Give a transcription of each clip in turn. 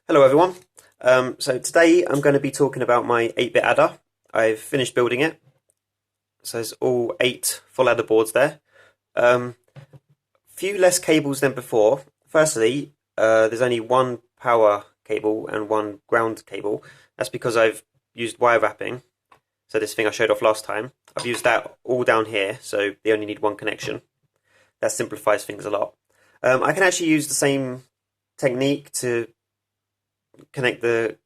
Hello everyone. So today I'm going to be talking about my 8-bit adder. I've finished building it. So there's all 8 full adder boards there. Few less cables than before. Firstly, there's only one power cable and one ground cable. That's because I've used wire wrapping. So this thing I showed off last time, I've used that all down here, so they only need one connection. That simplifies things a lot. I can actually use the same technique to connect the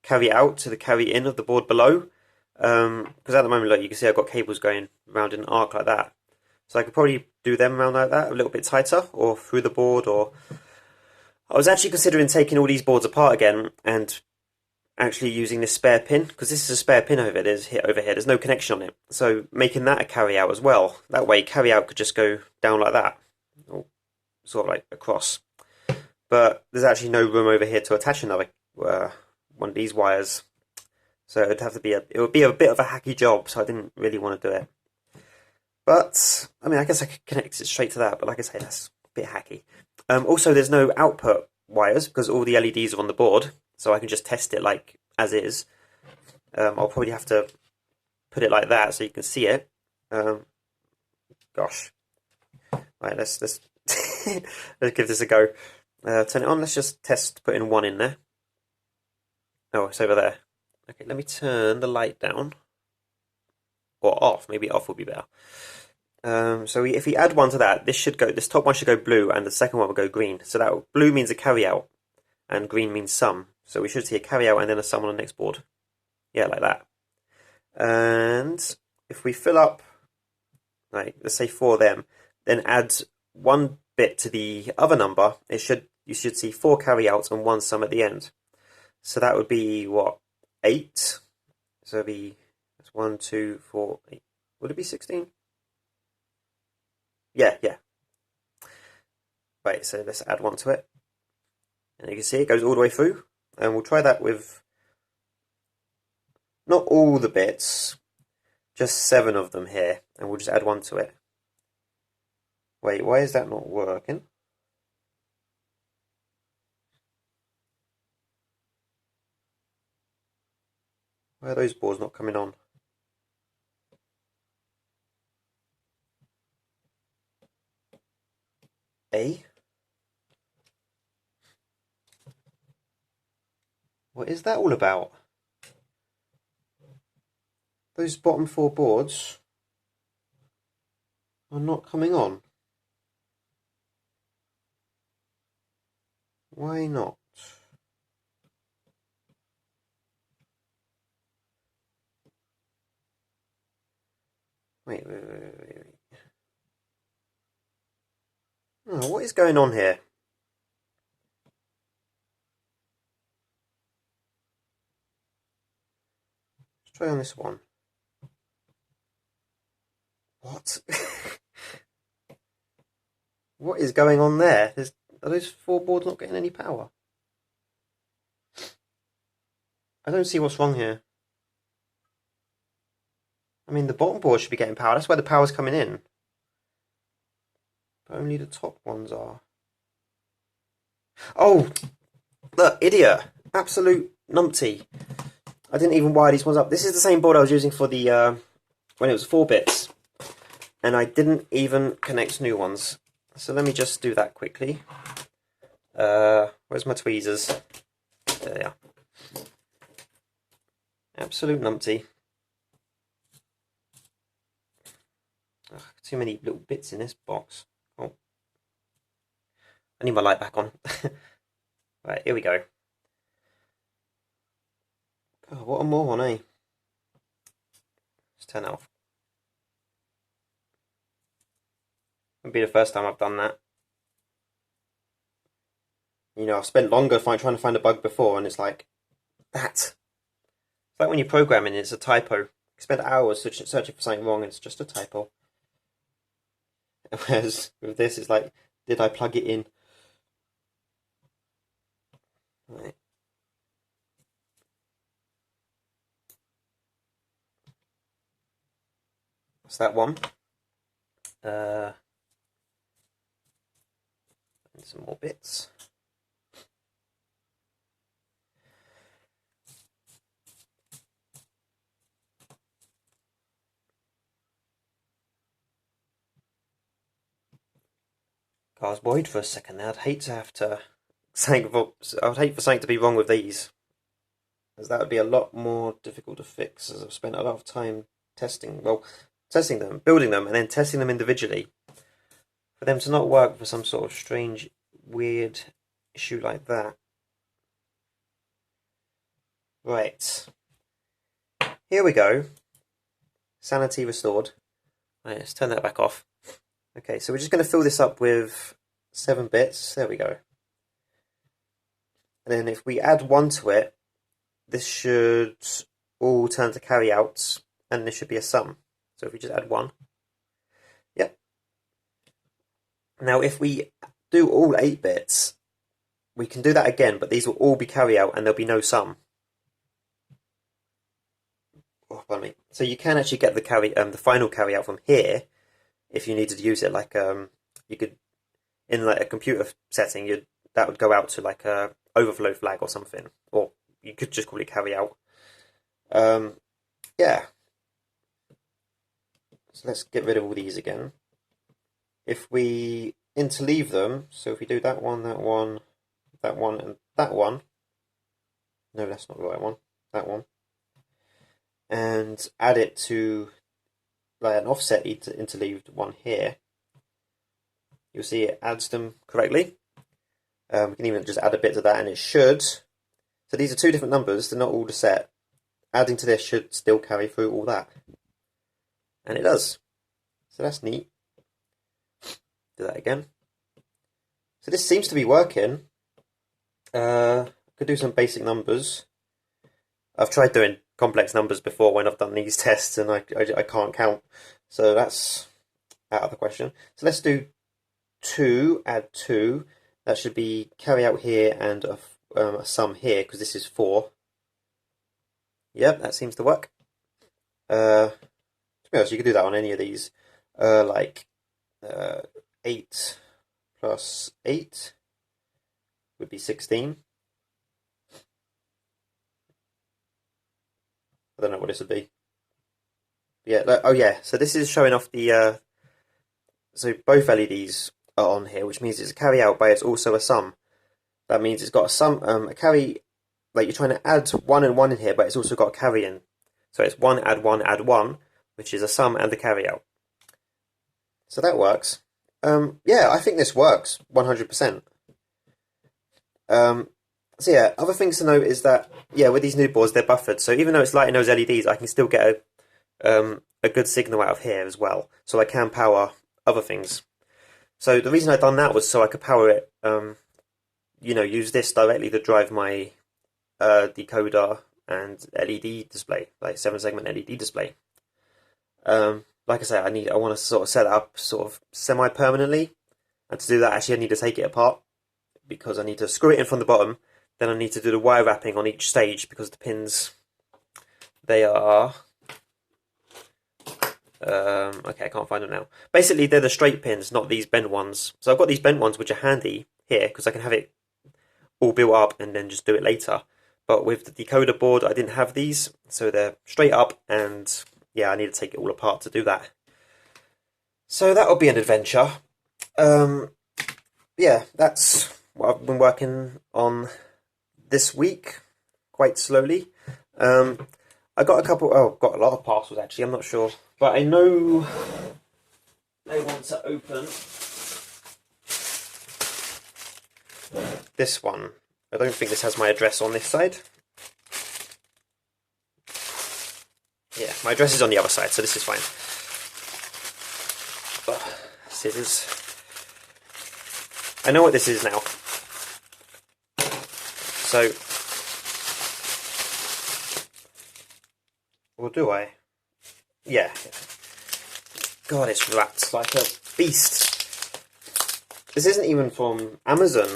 carry out to the carry in of the board below. Because at the moment, look, you can see I've got cables going around in an arc like that. So I could probably do them around like that, a little bit tighter, or through the board, or I was actually considering taking all these boards apart again and actually using this spare pin, because this is a spare pin over here. There's no connection on it. So making that a carry out as well. That way carry out could just go down like that, or sort of like across. But there's actually no room over here to attach another one of these wires. So it would be a bit of a hacky job, so I didn't really want to do it. But, I mean, I guess I could connect it straight to that, but like I say, that's a bit hacky. Also, there's no output wires because all the LEDs are on the board, so I can just test it like as is. I'll probably have to put it like that so you can see it. Gosh. Right, let's let's give this a go. Turn it on. Let's just test putting one in there. Oh, it's over there. Okay, let me turn the light down. Or off. Maybe off would be better. So if we add one to that, this top one should go blue, and the second one will go green. So that blue means a carry out, and green means sum. So we should see a carry out and then a sum on the next board. Yeah, like that. And if we fill up, like let's say 4 of them, then add one bit to the other number, you should see 4 carry outs and 1 sum at the end. So that would be what, 8? So it'd be 1, 2, 4, 8. Would it be 16? Yeah. Right, so let's add 1 to it. And you can see it goes all the way through. And we'll try that with not all the bits, just 7 of them here. And we'll just add 1 to it. Wait, why is that not working? Why are those boards not coming on? A? What is that all about? Those bottom 4 boards are not coming on. Why not? Wait. Oh, what is going on here? Let's try on this one. What? What is going on there? Are those 4 boards not getting any power? I don't see what's wrong here. I mean, the bottom board should be getting power. That's where the power's coming in. But only the top ones are. Oh! Look, idiot! Absolute numpty. I didn't even wire these ones up. This is the same board I was using for the when it was 4 bits. And I didn't even connect new ones. So let me just do that quickly. Where's my tweezers? There they are. Absolute numpty. Ugh, too many little bits in this box. Oh. I need my light back on. Right, here we go. God, what a moron, eh? Let's turn that off. It'll be the first time I've done that. You know, I've spent longer trying to find a bug before, and it's like, that. It's like when you're programming, it's a typo. You spend hours searching for something wrong, and it's just a typo. Whereas with this, it's like, did I plug it in? Right. That's that one. And some more bits. I was worried for a second there. I'd hate to have to I would hate for something to be wrong with these, as that would be a lot more difficult to fix, as I've spent a lot of time testing them, building them, and then testing them individually. For them to not work for some sort of strange, weird issue like that. Right. Here we go. Sanity restored. Right, let's turn that back off. Okay, so we're just going to fill this up with 7 bits. There we go. And then if we add 1 to it, this should all turn to carry outs, and this should be a sum. So if we just add 1. Yep. Now if we do all 8 bits, we can do that again, but these will all be carry out and there'll be no sum. Oh, pardon me. So you can actually get the final carry out from here if you needed to use it. Like you could, in like a computer setting, that would go out to like a overflow flag or something, or you could just call it carry out. Yeah. So let's get rid of all these again. If we interleave them, so if we do that one, that one, that one, and that one. No, that's not the right one. That one. And add it to like an offset interleaved one here. You'll see it adds them correctly. We can even just add a bit to that and it should. So these are 2 different numbers, they're not all the set. Adding to this should still carry through all that. And it does. So that's neat. Do that again. So this seems to be working. Could do some basic numbers. I've tried doing complex numbers before when I've done these tests and I can't count. So that's out of the question. So let's do 2, add 2. That should be carry out here and a sum here, because this is 4. Yep, that seems to work. To be honest, you could do that on any of these. 8 plus 8 would be 16. I don't know what this would be. Yeah, oh yeah, so this is showing off the, so both LEDs are on here, which means it's a carry out, but it's also a sum. That means it's got a sum, a carry, like you're trying to add 1 and 1 in here, but it's also got a carry in. So it's 1, add 1, which is a sum and a carry out. So that works. Yeah, I think this works 100%. So yeah, other things to note is that, yeah, with these new boards, they're buffered. So even though it's lighting those LEDs, I can still get a good signal out of here as well. So I can power other things. So the reason I've done that was so I could power it, use this directly to drive my decoder and LED display, like 7-segment LED display. Like I say, I want to sort of set it up sort of semi-permanently. And to do that, actually, I need to take it apart because I need to screw it in from the bottom. Then I need to do the wire wrapping on each stage because the pins, they are... okay, I can't find them now. Basically, they're the straight pins, not these bent ones. So I've got these bent ones which are handy here because I can have it all built up and then just do it later. But with the decoder board, I didn't have these, so they're straight up, and yeah, I need to take it all apart to do that. So that'll be an adventure. Yeah, that's what I've been working on this week, quite slowly. I got got a lot of parcels actually, I'm not sure. But I know they want to open this one. I don't think this has my address on this side. Yeah, my address is on the other side, so this is fine. But scissors. I know what this is now. So, or do I? Yeah. God, it's wrapped like a beast. This isn't even from Amazon.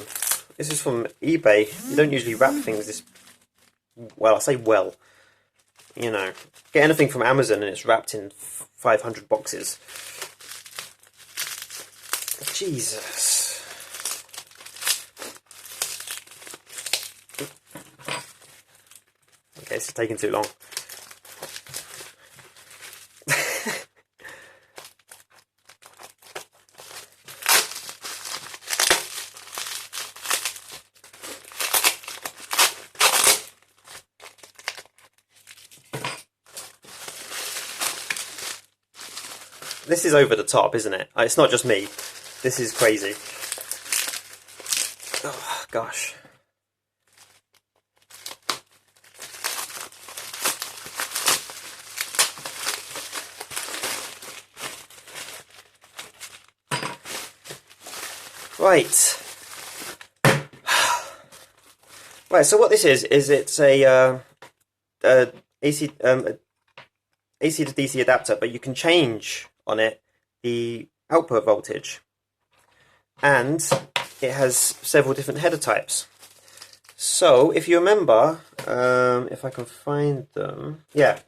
This is from eBay. You don't usually wrap things this... Well, I say well. You know, get anything from Amazon and it's wrapped in 500 boxes. Jesus. Okay, this is taking too long. This is over the top, isn't it? It's not just me. This is crazy. Oh, gosh. Right. Right, so what this is it's a AC to DC adapter, but you can change on it the output voltage, and it has several different header types. So if you remember, if I can find them, yeah,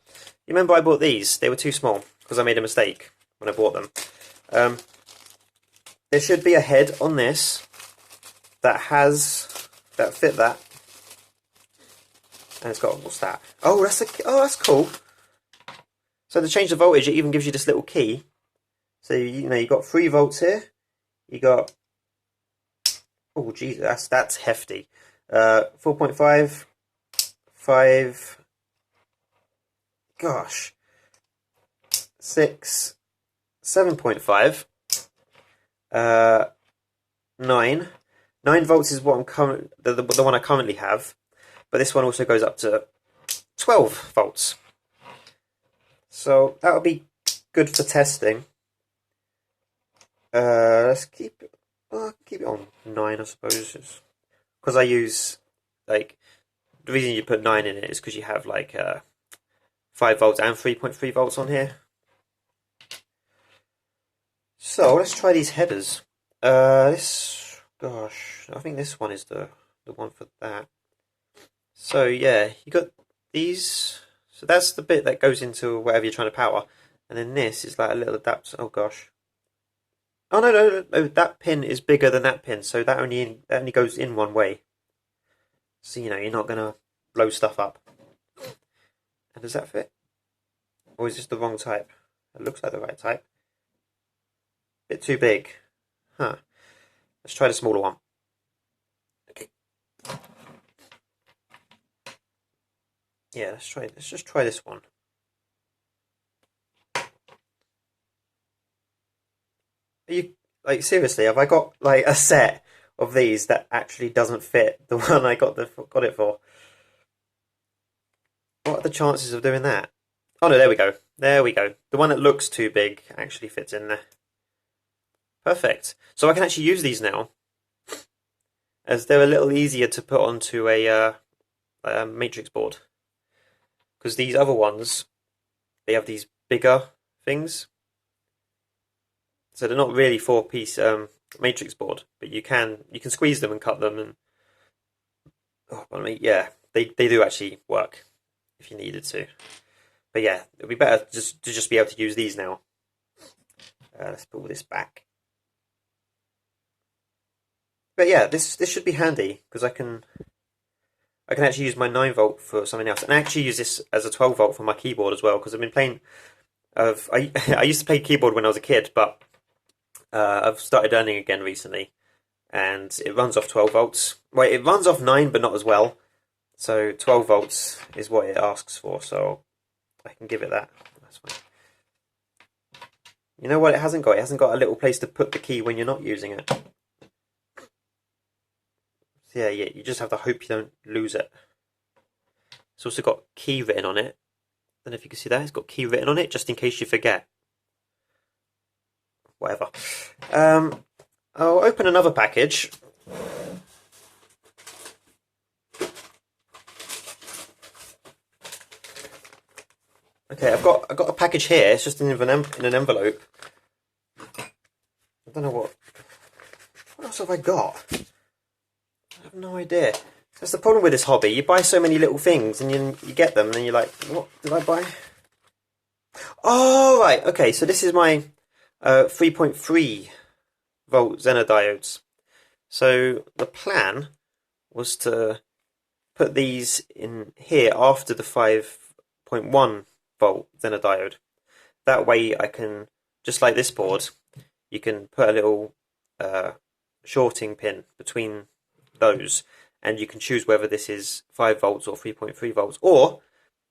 you remember I bought these. They were too small because I made a mistake when I bought them. There should be a head on this that fit that. And it's got, what's that? Oh, that's cool. So to change the voltage, it even gives you this little key. So you know, you got 3 volts here. You got, oh geez, that's hefty. 4.5, 5, gosh, 6, 7.5, 9. 9 volts is what I'm the one I currently have. But this one also goes up to 12 volts. So that'll be good for testing. Let's keep it on 9, I suppose, because I use, like, the reason you put 9 in it is because you have like 5 volts and 3.3 volts on here. So let's try these headers. Gosh, I think this one is the one for that. So yeah, you got these. So that's the bit that goes into whatever you're trying to power, and then this is like a little adapter. Oh gosh. Oh no, that pin is bigger than that pin, so that only goes in one way. So you know you're not gonna blow stuff up. And does that fit? Or is this the wrong type? It looks like the right type. Bit too big. Huh. Let's try the smaller one. Okay. Yeah, let's just try this one. Are you, like, seriously, have I got like a set of these that actually doesn't fit the one I got it for? What are the chances of doing that? Oh no, there we go. There we go. The one that looks too big actually fits in there. Perfect. So I can actually use these now, as they're a little easier to put onto a matrix board. Because these other ones, they have these bigger things. So they're not really 4-piece matrix board, but you can squeeze them and cut them, and yeah, they do actually work if you needed to. But yeah, it'd be better to just be able to use these now. Let's pull this back. But yeah, this should be handy because I can actually use my 9 volt for something else, and I actually use this as a 12 volt for my keyboard as well, because I've been playing. I used to play keyboard when I was a kid, but I've started learning again recently, and it runs off 12 volts. Well, it runs off 9, but not as well. So 12 volts is what it asks for, so I can give it that. That's fine. You know what it hasn't got? It hasn't got a little place to put the key when you're not using it. So yeah, you just have to hope you don't lose it. It's also got key written on it. I don't know if you can see that. It's got key written on it, just in case you forget. Whatever. I'll open another package. Okay, I've got a package here. It's just in an envelope. I don't know what else have I got. I have no idea. That's the problem with this hobby. You buy so many little things, and you get them, and then you're like, what did I buy? Oh, right. Okay, so this is my 3.3 volt Zener diodes. So the plan was to put these in here after the 5.1 volt Zener diode. That way I can, just like this board, you can put a little shorting pin between those, and you can choose whether this is 5 volts or 3.3 volts, or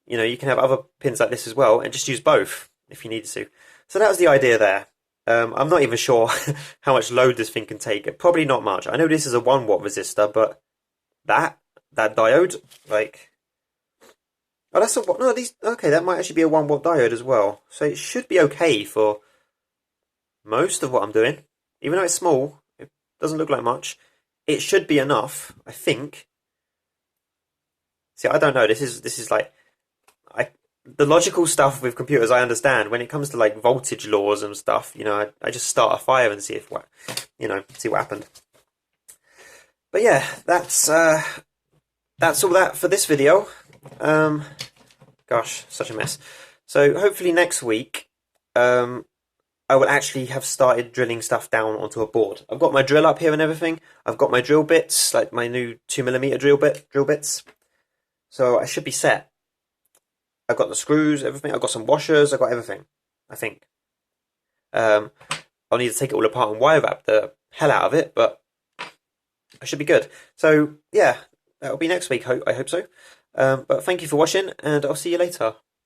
you know, you can have other pins like this as well and just use both if you need to. So that was the idea there. I'm not even sure how much load this thing can take. Probably not much. I know this is a 1 watt resistor, but that diode, like, oh, that's a what? No, these okay. That might actually be a 1 watt diode as well. So it should be okay for most of what I'm doing, even though it's small. It doesn't look like much. It should be enough, I think. See, I don't know. This is like the logical stuff with computers I understand. When it comes to like voltage laws and stuff, you know, I just start a fire and see if what, you know, see what happened. But yeah, that's all that for this video. Gosh, such a mess. So hopefully next week, I will actually have started drilling stuff down onto a board. I've got my drill up here and everything. I've got my drill bits, like my new 2mm drill bits. So I should be set. I've got the screws, everything. I've got some washers. I've got everything, I think. I'll need to take it all apart and wire wrap the hell out of it, but I should be good. So, yeah, that'll be next week. I hope so. But thank you for watching, and I'll see you later.